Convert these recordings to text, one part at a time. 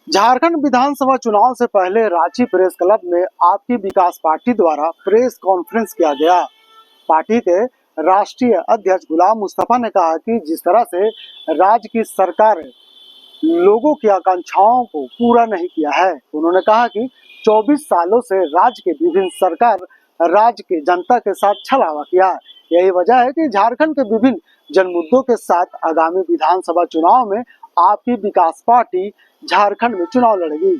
झारखंड विधानसभा चुनाव से पहले रांची प्रेस क्लब में आपकी विकास पार्टी द्वारा प्रेस कॉन्फ्रेंस किया गया। पार्टी के राष्ट्रीय अध्यक्ष गुलाम मुस्तफा ने कहा कि जिस तरह से राज्य की सरकार लोगों की आकांक्षाओं को पूरा नहीं किया है, उन्होंने कहा कि 24 सालों से राज्य के विभिन्न सरकार राज्य की जनता के साथ छलावा किया। यही वजह है कि झारखंड के विभिन्न जनमुद्दों के साथ आगामी विधानसभा चुनाव में आपकी विकास पार्टी झारखंड में चुनाव लड़ेगी।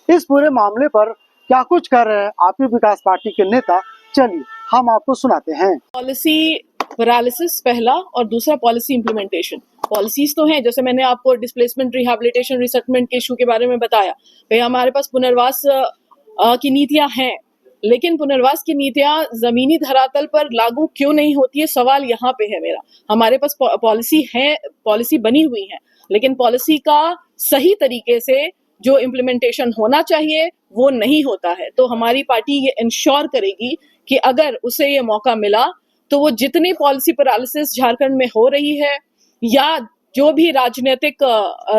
इस पूरे मामले पर क्या कुछ कह रहे हैं आपकी विकास पार्टी के नेता, चलिए हम आपको सुनाते हैं। पॉलिसी पैरालिसिस पहला, और दूसरा पॉलिसी इंप्लीमेंटेशन। पॉलिसीज तो हैं, जैसे मैंने आपको डिस्प्लेसमेंट, रिहैबिलिटेशन, रिसेटलमेंट के इशू के बारे में बताया। भाई हमारे पास पुनर्वास की नीतियां हैं, लेकिन पुनर्वास की नीतियां जमीनी धरातल पर लागू क्यों नहीं होती है, सवाल यहाँ पे है मेरा। हमारे पास पॉलिसी है, पॉलिसी बनी हुई है, लेकिन पॉलिसी का सही तरीके से जो इम्प्लीमेंटेशन होना चाहिए वो नहीं होता है। तो हमारी पार्टी ये इंश्योर करेगी कि अगर उसे ये मौका मिला तो वो जितनी पॉलिसी पैरालिसिस झारखंड में हो रही है, या जो भी राजनीतिक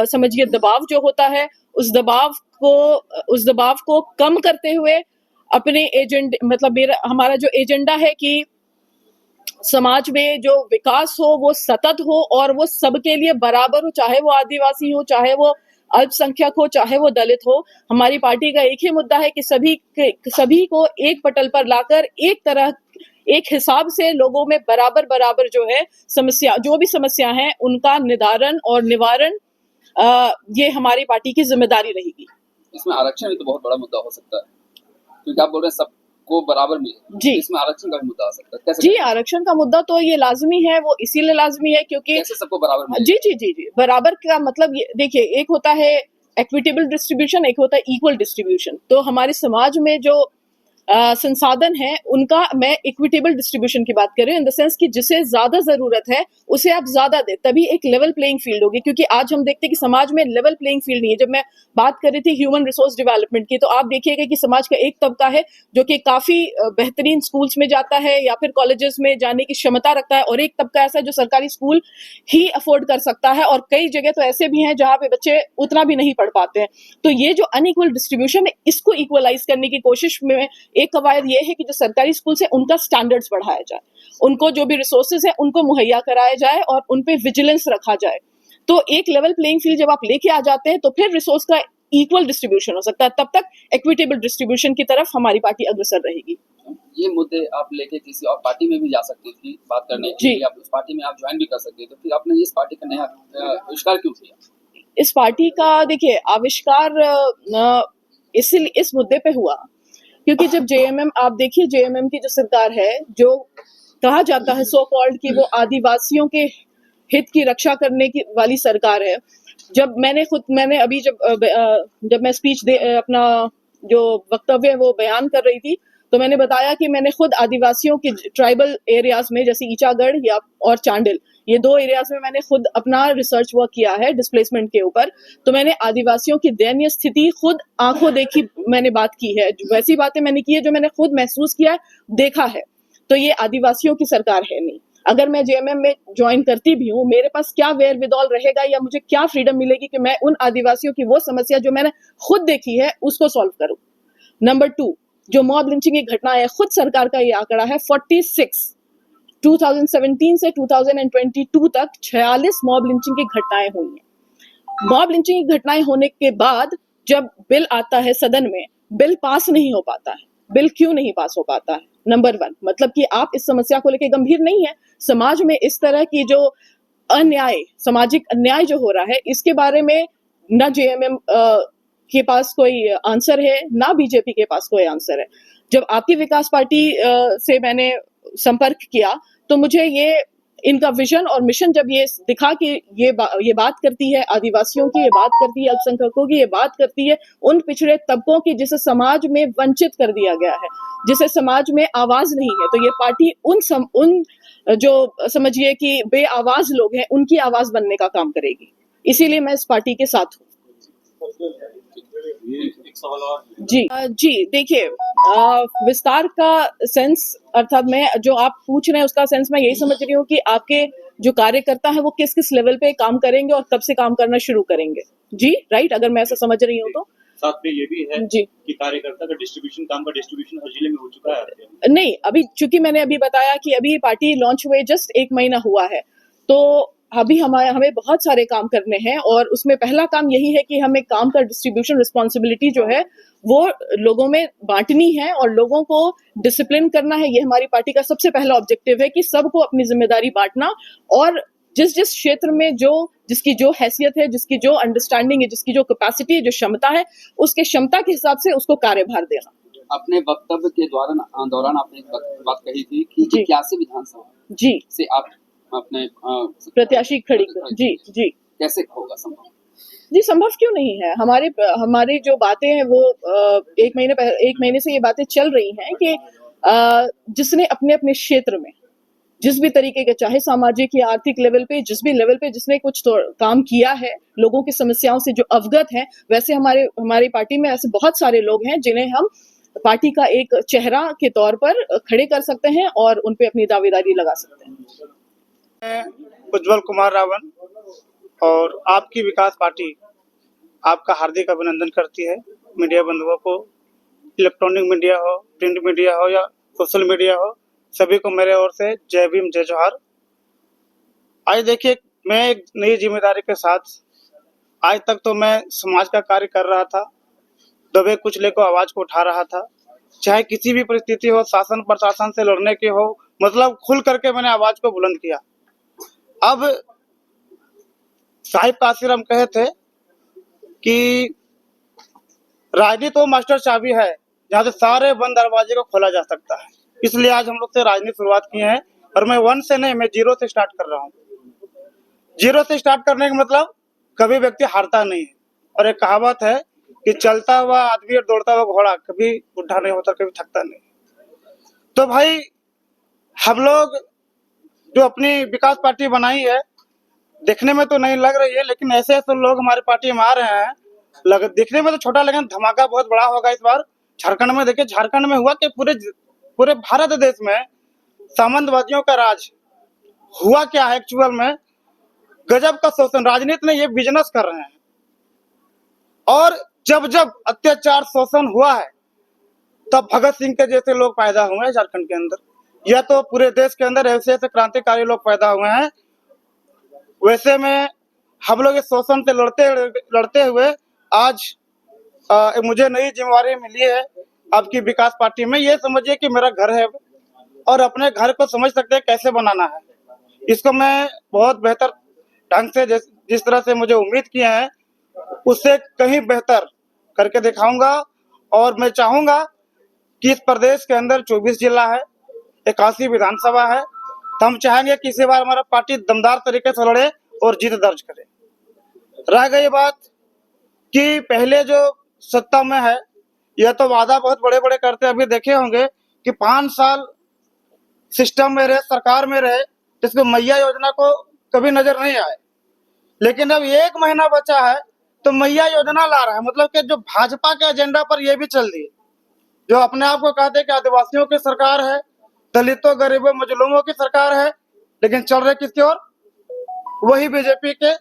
समझिए दबाव जो होता है, उस दबाव को कम करते हुए अपने एजेंडे, मतलब हमारा जो एजेंडा है कि समाज में जो विकास हो वो सतत हो और वो सबके लिए बराबर हो, चाहे वो आदिवासी हो, चाहे वो अल्पसंख्यक हो, चाहे वो दलित हो। हमारी पार्टी का एक ही मुद्दा है कि सभी को एक पटल पर लाकर एक हिसाब से लोगों में बराबर जो है समस्या, जो भी समस्या है, उनका निदान और निवारण ये हमारी पार्टी की जिम्मेदारी रहेगी। इसमें आरक्षण भी तो बहुत बड़ा मुद्दा हो सकता है, क्योंकि आप बोल रहे हैं सबको बराबर मिले जी। इसमें आरक्षण का भी मुद्दा आ सकता है, कैसे? जी, आरक्षण का मुद्दा तो ये लाजमी है, वो इसीलिए लाजमी है क्योंकि कैसे सबको बराबर मिले? जी, बराबर का मतलब ये देखिए, एक होता है इक्विटेबल डिस्ट्रीब्यूशन, एक होता है इक्वल डिस्ट्रीब्यूशन। तो हमारे समाज में जो संसाधन है उनका मैं इक्विटेबल डिस्ट्रीब्यूशन की बात कर रही हूँ, इन द सेंस कि जिसे ज्यादा जरूरत है उसे आप ज्यादा दे, तभी एक लेवल प्लेइंग फील्ड होगी। क्योंकि आज हम देखते हैं कि समाज में लेवल प्लेइंग फील्ड नहीं है। जब मैं बात कर रही थी ह्यूमन रिसोर्स डेवलपमेंट की, तो आप देखिएगा कि समाज का एक तबका है जो कि काफी बेहतरीन स्कूल्स में जाता है या फिर कॉलेजेस में जाने की क्षमता रखता है, और एक तबका ऐसा जो सरकारी स्कूल ही अफोर्ड कर सकता है, और कई जगह तो ऐसे भी हैं जहां पे बच्चे उतना भी नहीं पढ़ पाते हैं। तो ये जो अनइक्वल डिस्ट्रीब्यूशन है, इसको इक्वलाइज करने की कोशिश में एक कवायद ये है कि जो सरकारी स्कूल है उनका स्टैंडर्ड्स बढ़ाया जाए, उनको जो भी रिसोर्सेज है उनको मुहैया कराया जाए और उन पे विजिलेंस रखा जाए। तो एक लेवल प्लेइंग फील्ड जब आप लेके आ जाते हैं तो फिर रिसोर्स का इक्वल डिस्ट्रीब्यूशन हो सकता है, तब तक इक्विटेबल डिस्ट्रीब्यूशन की तरफ हमारी पार्टी अग्रसर रहेगी। ये मुद्दे आप लेके किसी और पार्टी में भी जा सकती थी बात करने के लिए, आप उस पार्टी में आप ज्वाइन भी कर सकते, तो फिर आपने इस पार्टी का नया आविष्कार क्यों किया? इस पार्टी का देखिए आविष्कार इसलिए इस मुद्दे पे हुआ क्योंकि जब जेएमएम, आप देखिए जेएमएम की जो सरकार है, जो कहा जाता है सो कॉल्ड कि वो आदिवासियों के हित की रक्षा करने की वाली सरकार है। जब मैंने अभी जब मैं स्पीच अपना जो वक्तव्य है वो बयान कर रही थी, तो मैंने बताया कि मैंने खुद आदिवासियों के ट्राइबल एरियाज में, जैसे ईचागढ़ और चांडिल, ये दो एरियाज में मैंने खुद अपना रिसर्च वर्क किया है डिस्प्लेसमेंट के ऊपर। तो मैंने आदिवासियों की दयनीय स्थिति खुद आंखों देखी मैंने बात की है, वैसी बातें मैंने की है जो मैंने खुद महसूस किया है, देखा है। तो ये आदिवासियों की सरकार है नहीं। अगर मैं जेएमएम में ज्वाइन करती भी हूँ, मेरे पास क्या वेयरविदॉल रहेगा या मुझे क्या फ्रीडम मिलेगी कि मैं उन आदिवासियों की वो समस्या जो मैंने खुद देखी है उसको सॉल्व करूं। नंबर 2, जो मॉब लिंचिंग की घटना है, खुद सरकार का ये आंकड़ा है 46, 2017 से 2022 तक 46 मॉब लिंचिंग की घटनाएं हुई हैं। मॉब लिंचिंग की घटनाएं होने के बाद जब बिल आता है सदन में, बिल पास नहीं हो पाता है। बिल क्यों नहीं पास हो पाता है? नंबर 1, मतलब कि आप इस समस्या को लेकर गंभीर नहीं है। समाज में इस तरह की जो अन्याय, सामाजिक अन्याय जो हो रहा है, इसके बारे में न जेएमएम के पास कोई आंसर है, ना बीजेपी के पास कोई आंसर है। जब आपकी विकास पार्टी से मैंने संपर्क किया तो मुझे ये इनका विजन और मिशन जब ये दिखा कि ये बात करती है आदिवासियों की, ये बात करती है अल्पसंख्यकों की, ये बात करती है उन पिछड़े तबकों की जिसे समाज में वंचित कर दिया गया है, जिसे समाज में आवाज नहीं है, तो ये पार्टी उन जो समझिए कि बेआवाज लोग हैं उनकी आवाज बनने का काम करेगी। इसीलिए मैं इस पार्टी के साथ हूँ। एक सवाल और जी देखिए, विस्तार का सेंस, अर्थात मैं जो आप पूछ रहे हैं उसका सेंस मैं यही समझ रही हूँ कि आपके जो कार्यकर्ता है वो किस किस लेवल पे काम करेंगे और कब से काम करना शुरू करेंगे। जी राइट, अगर मैं ऐसा समझ रही हूँ तो साथ में ये भी है जी कि कार्यकर्ता का डिस्ट्रीब्यूशन, काम का डिस्ट्रीब्यूशन हर जिले में हो चुका है। नहीं, अभी चूंकि मैंने अभी बताया कि अभी पार्टी लॉन्च हुए जस्ट 1 महीना हुआ है, तो अभी हमें बहुत सारे काम करने हैं और उसमें पहला काम यही है कि हमें काम का डिस्ट्रीब्यूशन रिस्पॉन्सिबिलिटी जो है वो लोगों में बांटनी है और लोगों को डिसिप्लिन करना है। ये हमारी पार्टी का सबसे पहला ऑब्जेक्टिव है कि सबको अपनी जिम्मेदारी बांटना और जिस जिस क्षेत्र में जिसकी जो हैसियत है, जिसकी जो अंडरस्टैंडिंग है, जिसकी जो कैपेसिटी है, जो क्षमता है, उसके क्षमता के हिसाब से उसको कार्यभार देना। अपने वक्तव्य के दौरान आपने एक बात कही थी कि जी। 81 विधानसभा जी से आप अपने प्रत्याशी खड़ी कर जी जी कैसे होगा संभव? जी संभव क्यों नहीं है। हमारी जो बातें हैं वो 1 महीने से ये बातें चल रही हैं कि जिसने अपने अपने क्षेत्र में जिस भी तरीके के, चाहे सामाजिक या आर्थिक लेवल पे, जिस भी लेवल पे जिसने कुछ तो काम किया है, लोगों की समस्याओं से जो अवगत है, वैसे हमारी पार्टी में ऐसे बहुत सारे लोग हैं जिन्हें हम पार्टी का एक चेहरा के तौर पर खड़े कर सकते हैं और उन पे अपनी दावेदारी लगा सकते हैं। उज्जवल कुमार रावण और आपकी विकास पार्टी आपका हार्दिक अभिनंदन करती है। मीडिया बंधुओं को, इलेक्ट्रॉनिक मीडिया हो, प्रिंट मीडिया हो या सोशल मीडिया हो, सभी को मेरे ओर से जय भीम जय जोहार। आज देखिए, मैं एक नई जिम्मेदारी के साथ, आज तक तो मैं समाज का कार्य कर रहा था, दबे कुचले को आवाज को उठा रहा था, चाहे किसी भी परिस्थिति हो, शासन प्रशासन से लड़ने की हो, मतलब खुल करके मैंने आवाज को बुलंद किया। अब साहिब कासिर हम कहे थे कि राजनीति तो मास्टर चाबी है जहाँ से सारे बंद दरवाजे को खोला जा सकता है, इसलिए आज हम लोग से राजनीति शुरुआत की है। और मैं 1 से नहीं, मैं 0 से स्टार्ट कर रहा हूँ। 0 से स्टार्ट करने का मतलब कभी व्यक्ति हारता नहीं है। और एक कहावत है कि चलता हुआ आदमी और दौड़ता हुआ घोड़ा कभी बुढ़ा नहीं होता, कभी थकता नहीं। तो भाई, हम लोग जो अपनी विकास पार्टी बनाई है, दिखने में तो नहीं लग रही है, लेकिन ऐसे ऐसे लोग हमारी पार्टी में आ रहे हैं, दिखने में तो छोटा, लेकिन धमाका बहुत बड़ा होगा इस बार। झारखंड में देखिए, झारखंड में हुआ कि पूरे भारत देश में सामंतवादियों का राज हुआ क्या है एक्चुअल में, गजब का शोषण। राजनीति ने ये बिजनेस कर रहे हैं और जब जब अत्याचार शोषण हुआ है तब भगत सिंह के जैसे लोग पैदा हुए हैं झारखंड के अंदर, या तो पूरे देश के अंदर ऐसे ऐसे क्रांतिकारी लोग पैदा हुए हैं। वैसे में हम लोग इस शोषण से लड़ते हुए आज मुझे नई जिम्मेवारी मिली है आपकी विकास पार्टी में। ये समझिए कि मेरा घर है और अपने घर को समझ सकते हैं कैसे बनाना है। इसको मैं बहुत बेहतर ढंग से, जिस तरह से मुझे उम्मीद किया है, उससे कहीं बेहतर करके दिखाऊंगा। और मैं चाहूंगा कि इस प्रदेश के अंदर 24 जिला है, 81 विधानसभा है, तो हम चाहेंगे कि इसी बार हमारा पार्टी दमदार तरीके से लड़े और जीत दर्ज करे। रह गई बात कि पहले जो सत्ता में है, यह तो वादा बहुत बड़े बड़े करते, अभी देखे होंगे कि 5 साल सिस्टम में रहे, सरकार में रहे, जिसको मैया योजना को कभी नजर नहीं आए। लेकिन अब 1 महीना बचा है तो मैया योजना ला रहा है, मतलब कि जो भाजपा के एजेंडा पर यह भी चल रही है, जो अपने आप को कहते हैं कि आदिवासियों की सरकार है, दलितों, गरीबों, मजलूमों की सरकार है, लेकिन चल रहे किसकी ओर? वही बीजेपी के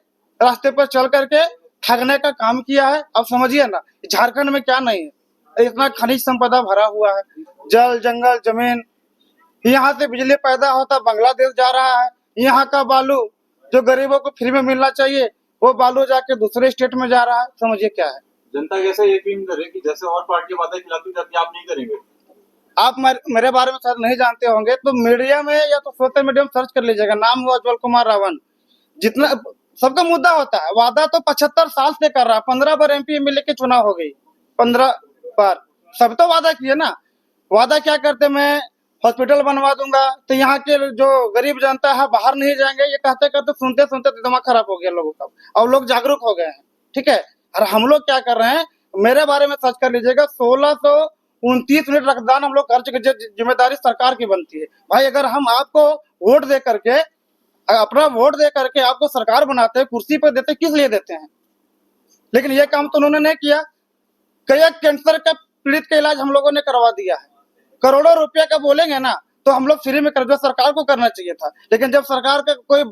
रास्ते पर चल करके ठगने का काम किया है। अब समझिए ना, झारखंड में क्या नहीं है, इतना खनिज संपदा भरा हुआ है, जल, जंगल, जमीन, यहाँ से बिजली पैदा होता बांग्लादेश जा रहा है। यहाँ का बालू जो गरीबों को फ्री में मिलना चाहिए, वो बालू जाके दूसरे स्टेट में जा रहा है। समझिए क्या है। जनता कैसे यकीन करे कि जैसे और पार्टी बातें खिलाती जाती आप नहीं करेंगे? आप मेरे बारे में शायद नहीं जानते होंगे, तो मीडिया में या तो सोशल मीडिया में सर्च कर लीजिएगा, नाम हुआ उज्जवल कुमार रावण। जितना सबका मुद्दा होता है, वादा तो 75 साल से कर रहा है। 15 बार MP MLA के चुनाव हो गई, 15 बार। सब तो वादा किए ना। वादा क्या करते, मैं हॉस्पिटल बनवा दूंगा, तो यहाँ के जो गरीब जनता है बाहर नहीं जाएंगे, ये कहते करते सुनते सुनते दिमाग खराब हो गया लोगों का, और लोग जागरूक हो गए हैं। ठीक है, और हम लोग क्या कर रहे हैं, मेरे बारे में सर्च कर लीजिएगा, 1629 यूनिट रक्तदान हम लोग कर चुके। जिम्मेदारी सरकार की बनती है भाई। अगर हम आपको वोट दे करके, अपना वोट दे करके आपको सरकार बनाते हैं, कुर्सी पर देते, किस लिए देते हैं? लेकिन ये काम तो उन्होंने नहीं किया। कई कैंसर का पीड़ित का इलाज हम लोगों ने करवा दिया है। करोड़ों रुपया का बोलेंगे ना, तो हम लोग फ्री में कर दो, सरकार को करना चाहिए था। लेकिन जब सरकार का कोई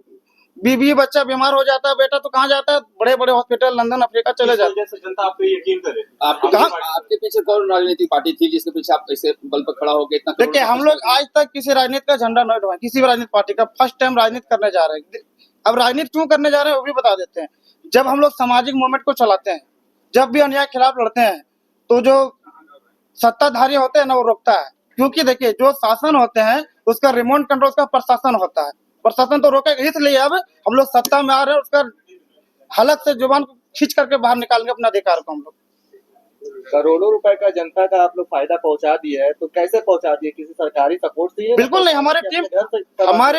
बीवी बच्चा बीमार हो जाता है बेटा तो कहाँ जाता है, बड़े बड़े हॉस्पिटल लंदन अफ्रीका चले इस जाते वजह से जनता आप पे यकीन करे। आपके पीछे कौन राजनीतिक पार्टी थी जिसके पीछे आप ऐसे बल पर खड़ा होकर इतना हैं। देखिए हम लोग आज तक किसी राजनीति का झंडा नहीं उठाए, किसी भी राजनीतिक पार्टी का, फर्स्ट टाइम राजनीति करने जा रहे हैं। अब राजनीति क्यों करने जा रहे हैं वो भी बता देते हैं। जब हम लोग सामाजिक मूवमेंट को चलाते हैं, जब भी अन्याय के खिलाफ लड़ते हैं, तो जो सत्ताधारी होते हैं ना वो रोकता है, क्योंकि देखिए जो शासन होते हैं उसका रिमोट कंट्रोल उसका प्रशासन होता है, प्रशासन तो रोकेगा। इसलिए अब हम लोग सत्ता में आ रहे हैं, उसका हालत से जुबान को खींच करके बाहर निकालेंगे अपने अधिकार को हम लोग। करोड़ों रुपए का जनता का आप लोग फायदा पहुंचा दिया है, तो कैसे पहुंचा दिए, किसी सरकारी सपोर्ट से? बिल्कुल नहीं, हमारी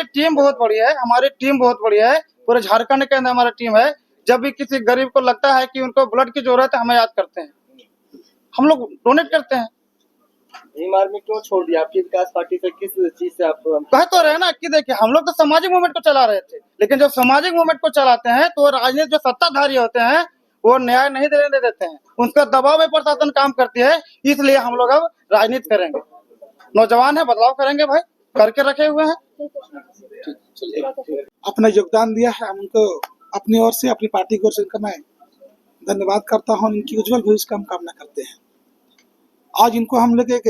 टीम बहुत बढ़िया है, हमारी टीम बहुत बढ़िया है, पूरे झारखंड के अंदर हमारी टीम है। जब भी किसी गरीब को लगता है कि उनको ब्लड की जरूरत है, हमें याद करते हैं, हम लोग डोनेट करते हैं। भीम आर्मी क्यों छोड़ दिया? आपकी विकास पार्टी से किस चीज से आप? कह तो रहे ना कि देखिए हम लोग तो सामाजिक मूवमेंट को चला रहे थे, लेकिन जब सामाजिक मूवमेंट को चलाते हैं तो राजनीति जो सत्ताधारी होते हैं वो न्याय नहीं देने देते हैं, उनका दबाव में प्रशासन काम करती है। इसलिए हम लोग अब राजनीति करेंगे, नौजवान है, बदलाव करेंगे भाई, करके रखे हुए हैं। अपना योगदान दिया है, हम उनको अपनी ओर से, अपनी पार्टी की ओर से उनका मैं धन्यवाद करता हूँ। इनकी उज्जवल भविष्य का हम कामना करते हैं। आज इनको हम लोग एक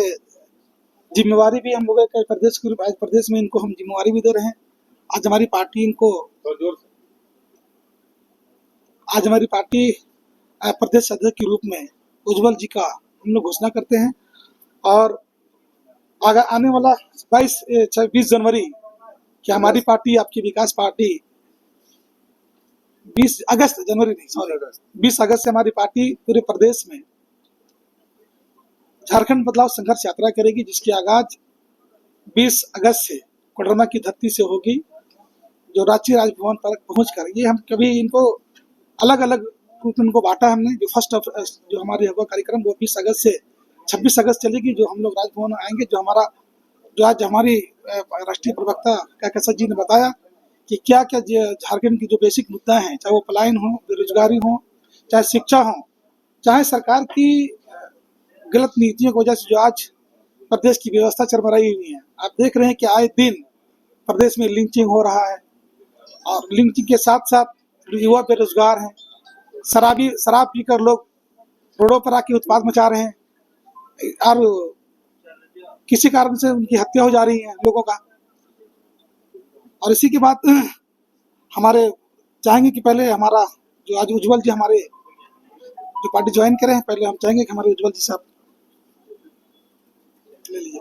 जिम्मेवारी भी, हम लोग एक प्रदेश के रूप, आज प्रदेश में इनको हम जिम्मेवारी भी दे रहे हैं। आज हमारी पार्टी इनको, आज हमारी पार्टी प्रदेश अध्यक्ष के रूप में उज्जवल जी का हम लोग घोषणा करते हैं। और आने वाला 20 जनवरी कि हमारी पार्टी, आपकी विकास पार्टी 20 अगस्त से हमारी पार्टी पूरे प्रदेश में झारखंड बदलाव संघर्ष यात्रा करेगी, जिसकी आगाज 20 अगस्त से कोडरमा की धरती से होगी, जो रांची राजभवन पर पहुंचकर, ये हम कभी इनको अलग अलग रूप में उनको बांटा हमने। जो फर्स्ट जो हमारी होगा कार्यक्रम वो 20 अगस्त से 26 अगस्त चलेगी, जो हम लोग राजभवन आएंगे। जो आज हमारी राष्ट्रीय प्रवक्ता काका जी ने बताया कि क्या क्या झारखंड की जो बेसिक मुद्दा हैं, चाहे वो पलायन हो, बेरोजगारी हो, चाहे शिक्षा हो, चाहे सरकार की गलत नीतियों की वजह से जो आज प्रदेश की व्यवस्था चरमराई हुई है। आप देख रहे हैं कि आए दिन प्रदेश में लिंचिंग हो रहा है, और लिंचिंग के साथ साथ युवा बेरोजगार हैं, शराब पीकर लोग रोडों पर आके उत्पाद मचा रहे हैं, और किसी कारण से उनकी हत्या हो जा रही है लोगों का। और इसी के बाद हमारे चाहेंगे कि पहले हमारा जो आज उज्जवल जी हमारे जो पार्टी ज्वाइन करें, पहले हम चाहेंगे कि हमारे उज्जवल जी साहब ले लीजिए।